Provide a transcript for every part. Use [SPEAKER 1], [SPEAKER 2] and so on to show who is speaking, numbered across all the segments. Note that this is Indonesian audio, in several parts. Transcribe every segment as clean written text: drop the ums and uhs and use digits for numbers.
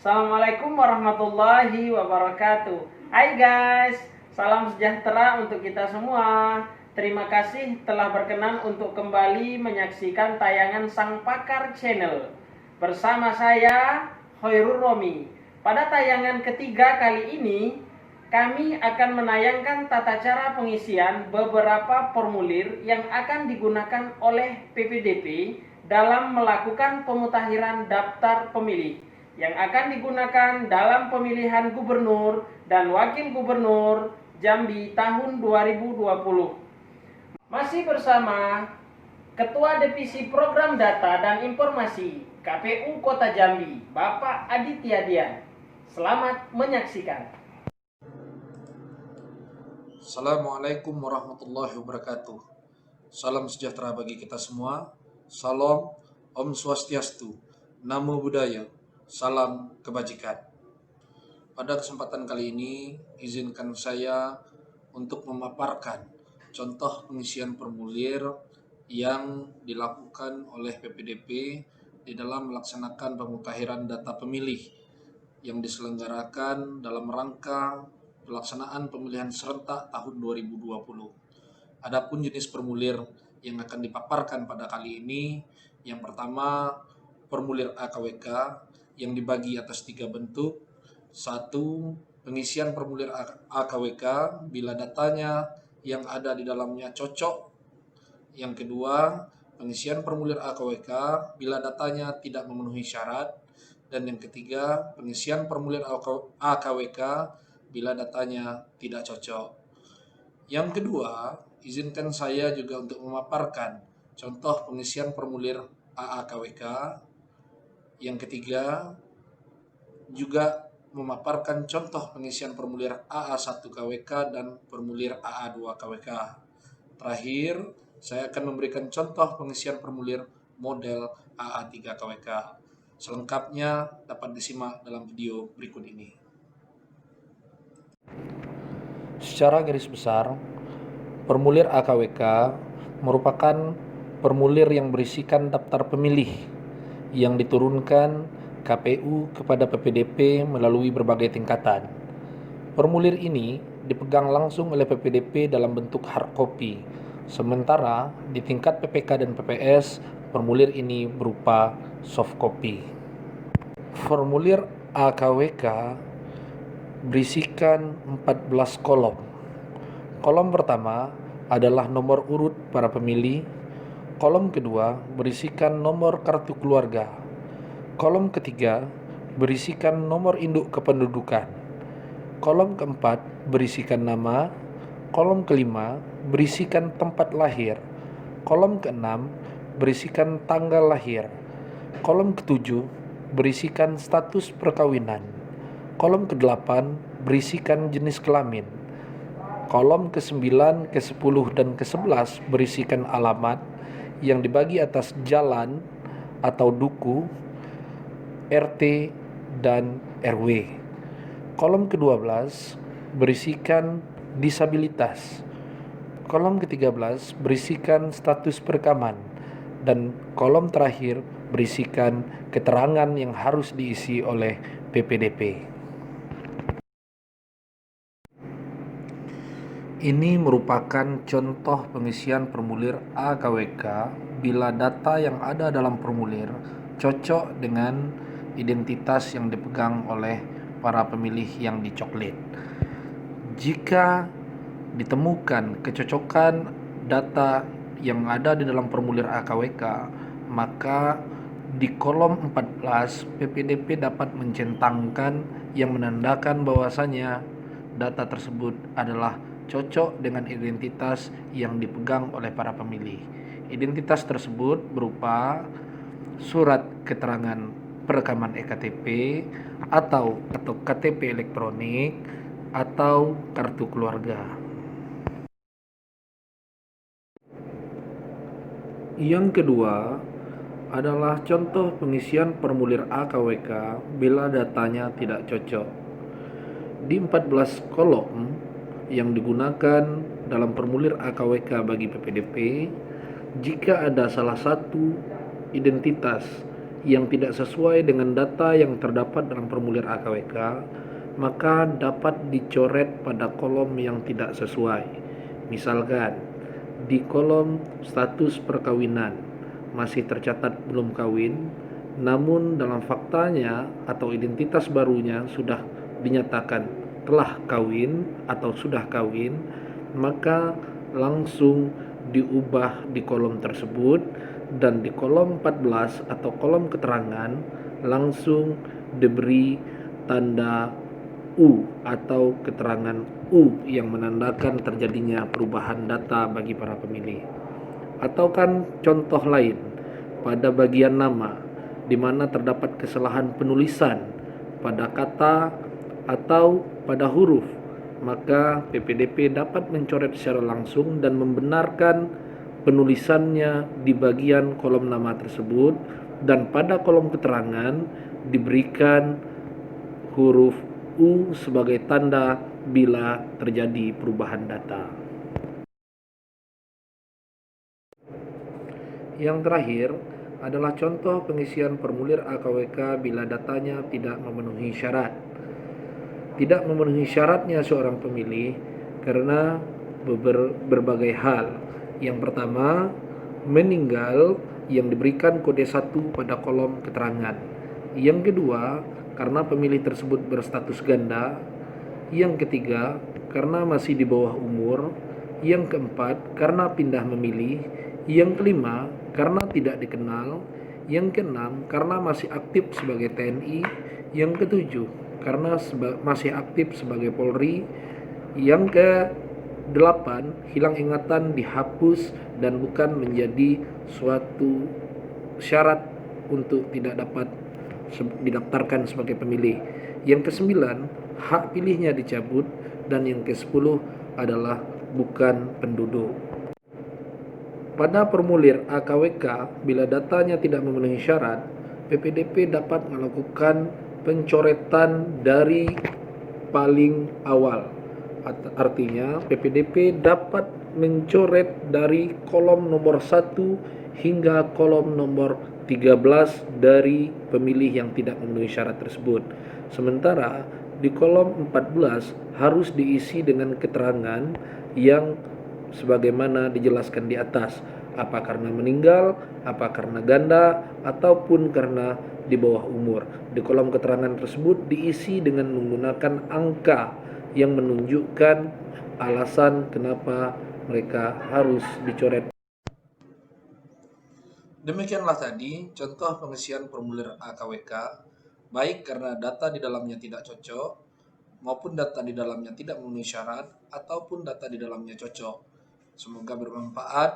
[SPEAKER 1] Assalamualaikum warahmatullahi wabarakatuh. Hai guys, salam sejahtera untuk kita semua. Terima kasih telah berkenan untuk kembali menyaksikan tayangan Sang Pakar Channel. Bersama saya, Khairul Romi. Pada tayangan ketiga kali ini, kami akan menayangkan tata cara pengisian beberapa formulir yang akan digunakan oleh PPDP dalam melakukan pemutakhiran daftar pemilih yang akan digunakan dalam pemilihan gubernur dan wakil gubernur Jambi tahun 2020. Masih bersama Ketua Divisi Program Data dan Informasi KPU Kota Jambi, Bapak Aditya Dian. Selamat menyaksikan.
[SPEAKER 2] Assalamualaikum warahmatullahi wabarakatuh. Salam sejahtera bagi kita semua. Salam, Om Swastiastu, Namo Buddhaya, salam kebajikan. Pada kesempatan kali ini, izinkan saya untuk memaparkan contoh pengisian formulir yang dilakukan oleh PPDP di dalam melaksanakan pemutakhiran data pemilih yang diselenggarakan dalam rangka pelaksanaan pemilihan serentak tahun 2020. Adapun jenis formulir yang akan dipaparkan pada kali ini, yang pertama formulir AKWK yang dibagi atas 3 bentuk. 1. Pengisian formulir AKWK bila datanya yang ada di dalamnya cocok. Yang kedua, pengisian formulir AKWK bila datanya tidak memenuhi syarat. Dan yang ketiga, pengisian formulir AKWK bila datanya tidak cocok. Yang kedua, izinkan saya juga untuk memaparkan contoh pengisian formulir AAKWK. Yang ketiga, juga memaparkan contoh pengisian formulir AA1KWK dan formulir AA2KWK. Terakhir, saya akan memberikan contoh pengisian formulir model AA3KWK. Selengkapnya dapat disimak dalam video berikut ini. Secara garis besar, formulir AKWK merupakan formulir yang berisikan daftar pemilih yang diturunkan KPU kepada PPDP melalui berbagai tingkatan. Formulir ini dipegang langsung oleh PPDP dalam bentuk hard copy, sementara di tingkat PPK dan PPS, formulir ini berupa soft copy. Formulir AKWK berisikan 14 kolom. Kolom pertama adalah nomor urut para pemilih. Kolom kedua berisikan nomor kartu keluarga. Kolom ketiga berisikan nomor induk kependudukan. Kolom keempat berisikan nama. Kolom kelima berisikan tempat lahir. Kolom keenam berisikan tanggal lahir. Kolom ketujuh berisikan status perkawinan. Kolom ke-8 berisikan jenis kelamin. Kolom ke-9, ke-10, dan ke-11 berisikan alamat yang dibagi atas jalan atau duku, RT, dan RW. Kolom ke-12 berisikan disabilitas. Kolom ke-13 berisikan status perekaman. Dan kolom terakhir berisikan keterangan yang harus diisi oleh PPDP. Ini merupakan contoh pengisian formulir AKWK bila data yang ada dalam formulir cocok dengan identitas yang dipegang oleh para pemilih yang dicoklit. Jika ditemukan kecocokan data yang ada di dalam formulir AKWK, maka di kolom 14 PPDP dapat mencentangkan yang menandakan bahwasanya data tersebut adalah cocok dengan identitas yang dipegang oleh para pemilih. Identitas tersebut berupa surat keterangan perekaman EKTP atau KTP elektronik atau kartu keluarga. Yang kedua adalah contoh pengisian formulir AKWK bila datanya tidak cocok. Di 14 kolom yang digunakan dalam formulir AKWK bagi PPDP, jika ada salah satu identitas yang tidak sesuai dengan data yang terdapat dalam formulir AKWK, maka dapat dicoret pada kolom yang tidak sesuai. Misalkan, di kolom status perkawinan masih tercatat belum kawin, namun dalam faktanya atau identitas barunya sudah dinyatakan telah kawin atau sudah kawin, maka langsung diubah di kolom tersebut, dan di kolom 14 atau kolom keterangan langsung diberi tanda U atau keterangan U yang menandakan terjadinya perubahan data bagi para pemilih. Atau kan contoh lain, pada bagian nama di mana terdapat kesalahan penulisan pada kata atau pada huruf, maka PPDP dapat mencoret secara langsung dan membenarkan penulisannya di bagian kolom nama tersebut, dan pada kolom keterangan diberikan huruf U sebagai tanda bila terjadi perubahan data. Yang terakhir adalah contoh pengisian formulir AKWK bila datanya tidak memenuhi syarat. Tidak memenuhi syaratnya seorang pemilih karena berbagai hal. Yang pertama, meninggal yang diberikan kode 1 pada kolom keterangan. Yang kedua, karena pemilih tersebut berstatus ganda. Yang ketiga, karena masih di bawah umur. Yang keempat, karena pindah memilih. Yang kelima, karena tidak dikenal. Yang keenam, karena masih aktif sebagai TNI. Yang ketujuh, karena masih aktif sebagai Polri. Yang ke-8, hilang ingatan dihapus dan bukan menjadi suatu syarat untuk tidak dapat didaftarkan sebagai pemilih. Yang ke-9, hak pilihnya dicabut. Dan yang ke-10 adalah bukan penduduk. Pada formulir AKWK, bila datanya tidak memenuhi syarat, PPDP dapat melakukan pencoretan dari paling awal. Artinya, PPDP dapat mencoret dari kolom nomor 1 hingga kolom nomor 13 dari pemilih yang tidak memenuhi syarat tersebut. Sementara di kolom 14 harus diisi dengan keterangan yang sebagaimana dijelaskan di atas, apa karena meninggal, apa karena ganda, ataupun karena di bawah umur. Di kolom keterangan tersebut diisi dengan menggunakan angka yang menunjukkan alasan kenapa mereka harus dicoret. Demikianlah tadi contoh pengisian formulir AKWK, baik karena data di dalamnya tidak cocok, maupun data di dalamnya tidak memenuhi syarat, ataupun data di dalamnya cocok. Semoga bermanfaat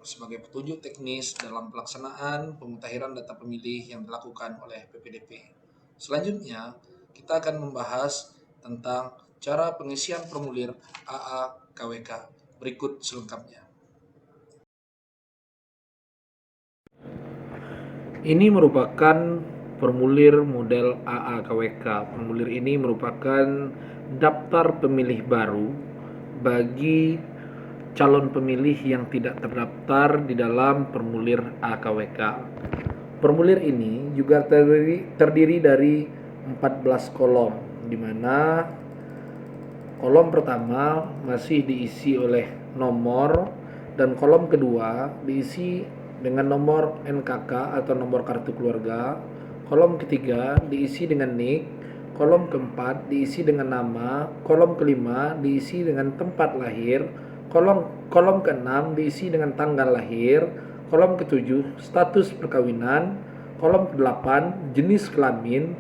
[SPEAKER 2] sebagai petunjuk teknis dalam pelaksanaan pemutahiran data pemilih yang dilakukan oleh PPDP. Selanjutnya, kita akan membahas tentang cara pengisian formulir AAKWK. Berikut selengkapnya. Ini merupakan formulir model AAKWK. Formulir ini merupakan daftar pemilih baru bagi calon pemilih yang tidak terdaftar di dalam formulir AKWK. Formulir ini juga terdiri dari 14 kolom, di mana kolom pertama masih diisi oleh nomor, dan kolom kedua diisi dengan nomor NKK atau nomor kartu keluarga. Kolom ketiga diisi dengan NIK. Kolom keempat diisi dengan nama. Kolom kelima diisi dengan tempat lahir. Kolom keenam diisi dengan tanggal lahir. Kolom ketujuh status perkawinan. Kolom ke-8 jenis kelamin.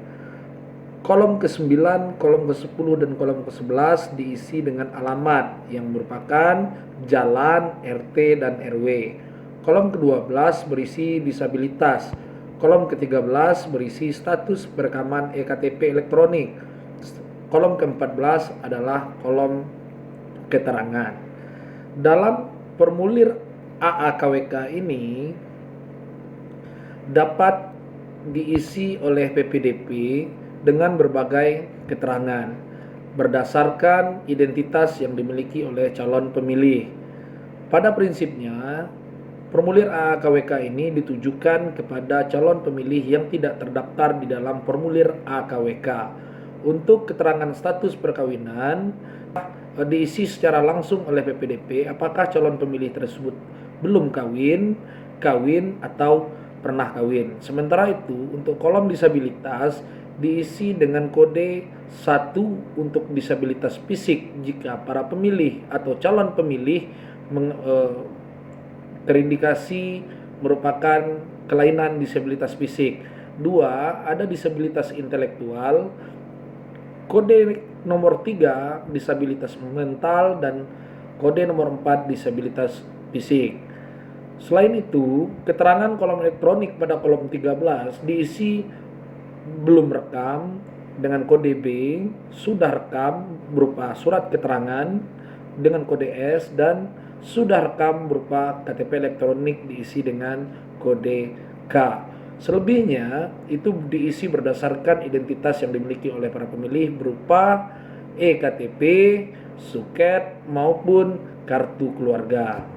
[SPEAKER 2] Kolom ke-9, kolom ke-10, dan kolom ke-11 diisi dengan alamat yang merupakan jalan, RT, dan RW. Kolom ke-12 berisi disabilitas. Kolom ke-13 berisi status perekaman EKTP elektronik. Kolom ke-14 adalah kolom keterangan. Dalam formulir AAKWK ini dapat diisi oleh PPDP dengan berbagai keterangan berdasarkan identitas yang dimiliki oleh calon pemilih. Pada prinsipnya, Formulir AAKWK ini ditujukan kepada calon pemilih yang tidak terdaftar di dalam formulir AKWK. Untuk keterangan status perkawinan diisi secara langsung oleh PPDP apakah calon pemilih tersebut belum kawin, kawin, atau pernah kawin. Sementara itu, untuk kolom disabilitas diisi dengan kode 1 untuk disabilitas fisik jika para pemilih atau calon pemilih terindikasi merupakan kelainan disabilitas fisik. 2, ada disabilitas intelektual. Kode nomor 3 disabilitas mental, dan kode nomor 4 disabilitas fisik. Selain itu, keterangan kolom elektronik pada kolom 13 diisi belum rekam dengan kode B, sudah rekam berupa surat keterangan dengan kode S, dan sudah rekam berupa KTP elektronik diisi dengan kode K. Selebihnya itu diisi berdasarkan identitas yang dimiliki oleh para pemilih berupa eKTP, suket, maupun kartu keluarga.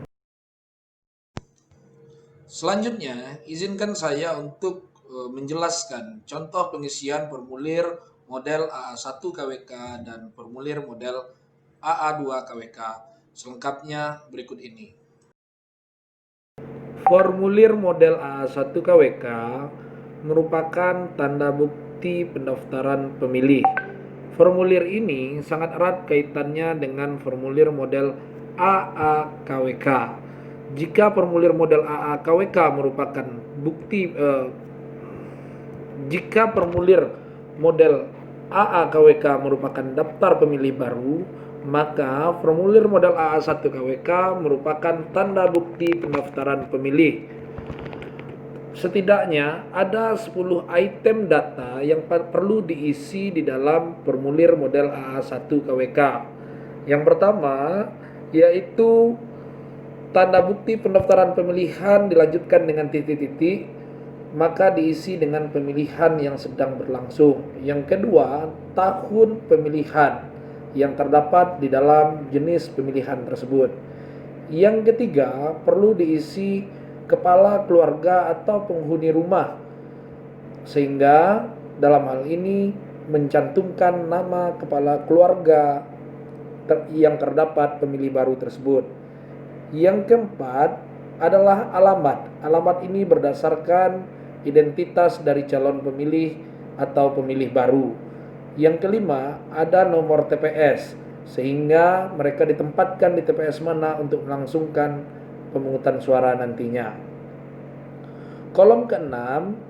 [SPEAKER 2] Selanjutnya, izinkan saya untuk menjelaskan contoh pengisian formulir model AA1 KWK dan formulir model AA2 KWK. Selengkapnya berikut ini. Formulir model AA1 KWK merupakan tanda bukti pendaftaran pemilih. Formulir ini sangat erat kaitannya dengan formulir model AA KWK. Jika formulir model AA KWK merupakan jika formulir model AA KWK merupakan daftar pemilih baru, maka formulir model AA1 KWK merupakan tanda bukti pendaftaran pemilih. Setidaknya ada 10 item data yang perlu diisi di dalam formulir model AA1 KWK. Yang pertama yaitu tanda bukti pendaftaran pemilihan dilanjutkan dengan titik-titik, maka diisi dengan pemilihan yang sedang berlangsung. Yang kedua, tahun pemilihan yang terdapat di dalam jenis pemilihan tersebut. Yang ketiga, perlu diisi kepala keluarga atau penghuni rumah, sehingga dalam hal ini mencantumkan nama kepala keluarga yang terdapat pemilih baru tersebut. Yang keempat adalah alamat. Alamat ini berdasarkan identitas dari calon pemilih atau pemilih baru. Yang kelima, ada nomor TPS, sehingga mereka ditempatkan di TPS mana untuk melangsungkan pemungutan suara nantinya. Kolom keenam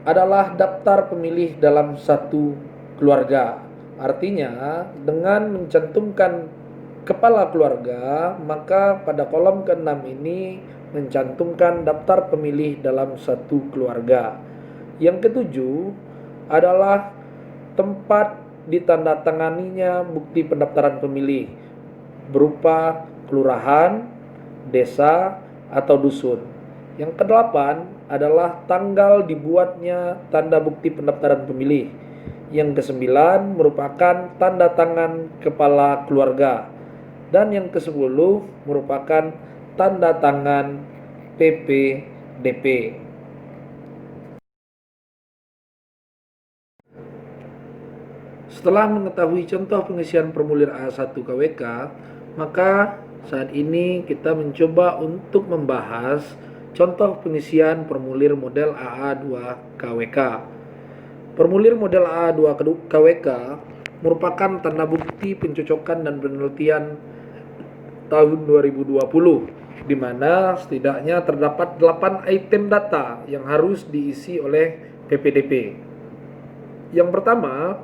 [SPEAKER 2] adalah daftar pemilih dalam satu keluarga. Artinya, dengan mencantumkan kepala keluarga, maka pada kolom keenam ini mencantumkan daftar pemilih dalam satu keluarga. Yang ketujuh adalah tempat ditandatanganinya bukti pendaftaran pemilih berupa kelurahan, desa, atau dusun. Yang kedelapan adalah tanggal dibuatnya tanda bukti pendaftaran pemilih. Yang kesembilan merupakan tanda tangan kepala keluarga. Dan yang kesepuluh merupakan tanda tangan PPDP. Setelah mengetahui contoh pengisian formulir A1 KWK, maka saat ini kita mencoba untuk membahas contoh pengisian formulir model AA2 KWK. Formulir model AA2 KWK merupakan tanda bukti pencocokan dan penelitian tahun 2020, di mana setidaknya terdapat 8 item data yang harus diisi oleh PPDP. Yang pertama,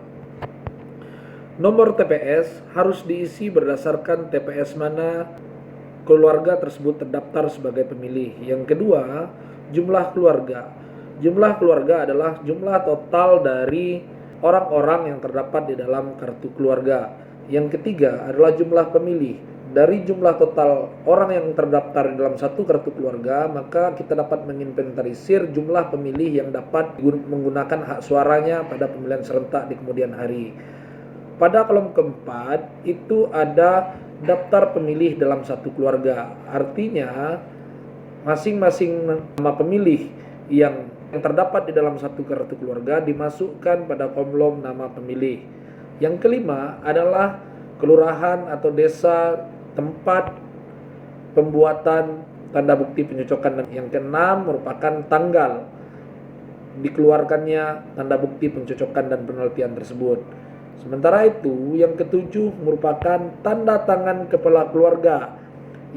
[SPEAKER 2] nomor TPS harus diisi berdasarkan TPS mana keluarga tersebut terdaftar sebagai pemilih. Yang kedua, jumlah keluarga. Jumlah keluarga adalah jumlah total dari orang-orang yang terdapat di dalam kartu keluarga. Yang ketiga adalah jumlah pemilih. Dari jumlah total orang yang terdaftar di dalam satu kartu keluarga, maka kita dapat menginventarisir jumlah pemilih yang dapat menggunakan hak suaranya pada pemilihan serentak di kemudian hari. Pada kolom keempat itu ada daftar pemilih dalam satu keluarga. Artinya masing-masing nama pemilih yang terdapat di dalam satu kartu keluarga dimasukkan pada kolom nama pemilih. Yang kelima adalah kelurahan atau desa tempat pembuatan tanda bukti pencocokan, dan yang keenam merupakan tanggal dikeluarkannya tanda bukti pencocokan dan penelitian tersebut. Sementara itu, yang ketujuh merupakan tanda tangan kepala keluarga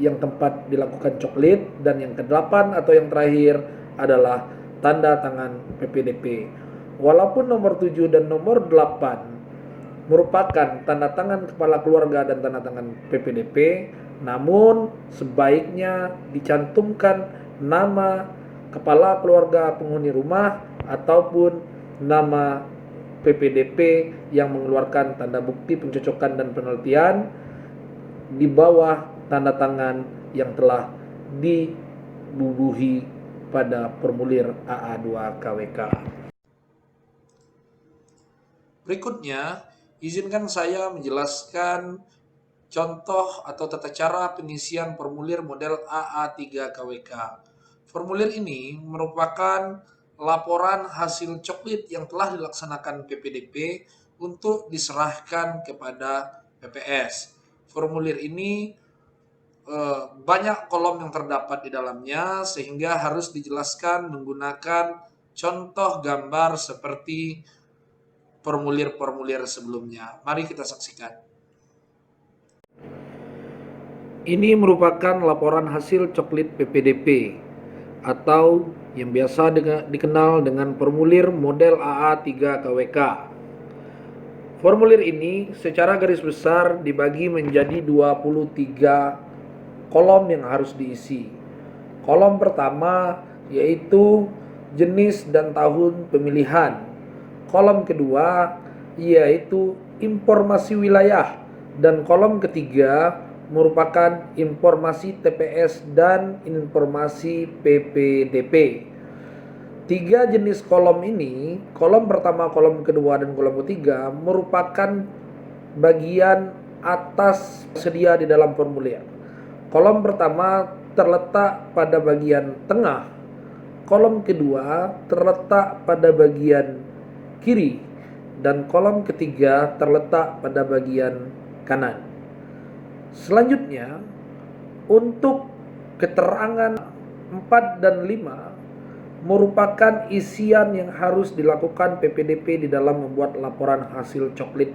[SPEAKER 2] yang tempat dilakukan coklit, dan yang kedelapan atau yang terakhir adalah tanda tangan PPDP. Walaupun nomor 7 dan nomor 8 merupakan tanda tangan kepala keluarga dan tanda tangan PPDP, namun sebaiknya dicantumkan nama kepala keluarga penghuni rumah ataupun nama PPDP yang mengeluarkan tanda bukti pencocokan dan penelitian di bawah tanda tangan yang telah dibubuhi pada formulir AA2 KWK. Berikutnya, izinkan saya menjelaskan contoh atau tata cara pengisian formulir model AA3 KWK. Formulir ini merupakan laporan hasil coklit yang telah dilaksanakan PPDP untuk diserahkan kepada PPS. Formulir ini banyak kolom yang terdapat di dalamnya, sehingga harus dijelaskan menggunakan contoh gambar seperti formulir-formulir sebelumnya. Mari kita saksikan. Ini merupakan laporan hasil coklit PPDP atau yang biasa dikenal dengan formulir model AA3 KWK. Formulir ini secara garis besar dibagi menjadi 23 kolom yang harus diisi. Kolom pertama yaitu jenis dan tahun pemilihan. Kolom kedua yaitu informasi wilayah, dan kolom ketiga merupakan informasi TPS dan informasi PPDP. 3 jenis kolom ini, kolom pertama, kolom kedua, dan kolom ketiga merupakan bagian atas sedia di dalam formulir. Kolom pertama terletak pada bagian tengah, kolom kedua terletak pada bagian kiri, dan kolom ketiga terletak pada bagian kanan. Selanjutnya, untuk keterangan 4 dan 5 merupakan isian yang harus dilakukan PPDP di dalam membuat laporan hasil coklit.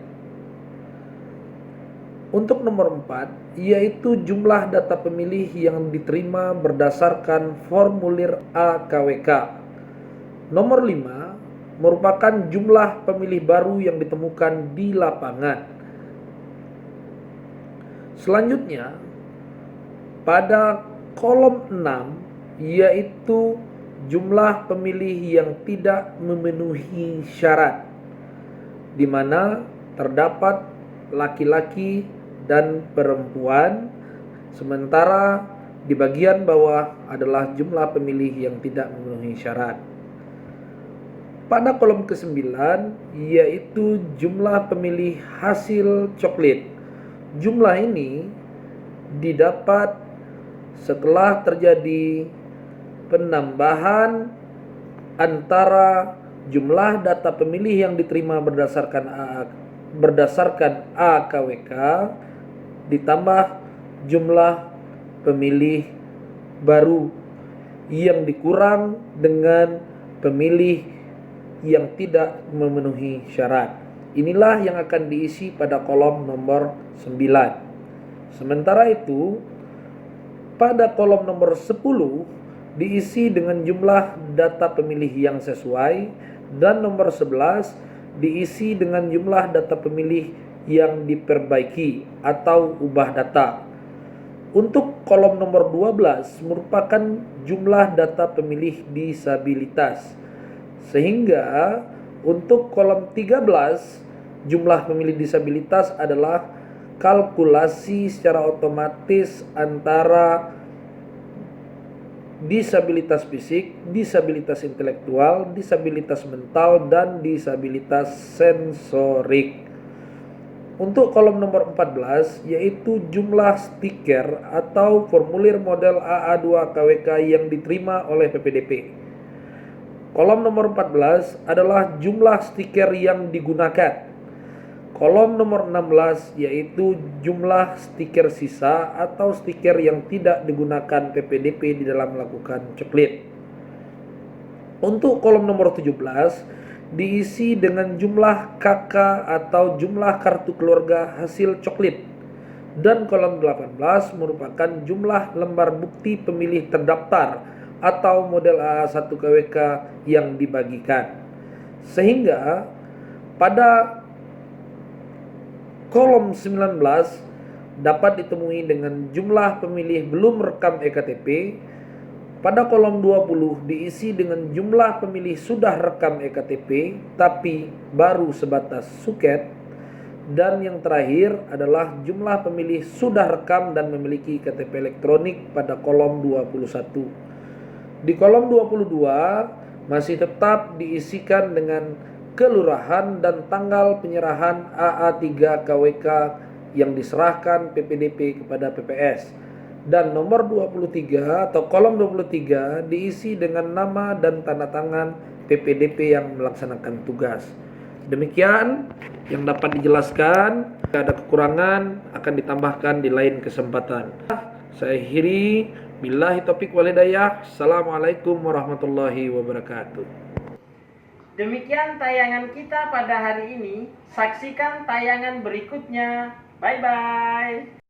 [SPEAKER 2] Untuk nomor 4 yaitu jumlah data pemilih yang diterima berdasarkan formulir AKWK. Nomor 5 merupakan jumlah pemilih baru yang ditemukan di lapangan. Selanjutnya, pada kolom 6 yaitu jumlah pemilih yang tidak memenuhi syarat, di mana terdapat laki-laki dan perempuan, sementara di bagian bawah adalah jumlah pemilih yang tidak memenuhi syarat. Pada kolom ke-9 yaitu jumlah pemilih hasil coklit. Jumlah ini didapat setelah terjadi penambahan antara jumlah data pemilih yang diterima berdasarkan AKWK ditambah jumlah pemilih baru yang dikurang dengan pemilih yang tidak memenuhi syarat. Inilah yang akan diisi pada kolom nomor 9. Sementara itu, pada kolom nomor 10 diisi dengan jumlah data pemilih yang sesuai, dan nomor 11 diisi dengan jumlah data pemilih yang diperbaiki atau ubah data. Untuk kolom nomor 12 merupakan jumlah data pemilih disabilitas. Sehingga untuk kolom 13 jumlah pemilih disabilitas adalah kalkulasi secara otomatis antara disabilitas fisik, disabilitas intelektual, disabilitas mental, dan disabilitas sensorik. Untuk kolom nomor 14 yaitu jumlah stiker atau formulir model AA2 KWK yang diterima oleh PPDP. Kolom nomor 14 adalah jumlah stiker yang digunakan. Kolom nomor 16 yaitu jumlah stiker sisa atau stiker yang tidak digunakan PPDP di dalam melakukan coklit. Untuk kolom nomor 17 diisi dengan jumlah KK atau jumlah kartu keluarga hasil coklit. Dan kolom 18 merupakan jumlah lembar bukti pemilih terdaftar atau model AA1 KWK yang dibagikan. Sehingga pada kolom 19 dapat ditemui dengan jumlah pemilih belum rekam EKTP. Pada kolom 20 diisi dengan jumlah pemilih sudah rekam EKTP tapi baru sebatas suket. Dan yang terakhir adalah jumlah pemilih sudah rekam dan memiliki KTP elektronik pada kolom 21. Di kolom 22 masih tetap diisikan dengan kelurahan dan tanggal penyerahan AA3 KWK yang diserahkan PPDP kepada PPS. Dan nomor 23 atau kolom 23 diisi dengan nama dan tanda tangan PPDP yang melaksanakan tugas. Demikian yang dapat dijelaskan. Jika ada kekurangan akan ditambahkan di lain kesempatan. Saya akhiri, billahi taufiq wal hidayah. Assalamualaikum warahmatullahi wabarakatuh.
[SPEAKER 1] Demikian tayangan kita pada hari ini. Saksikan tayangan berikutnya. Bye-bye.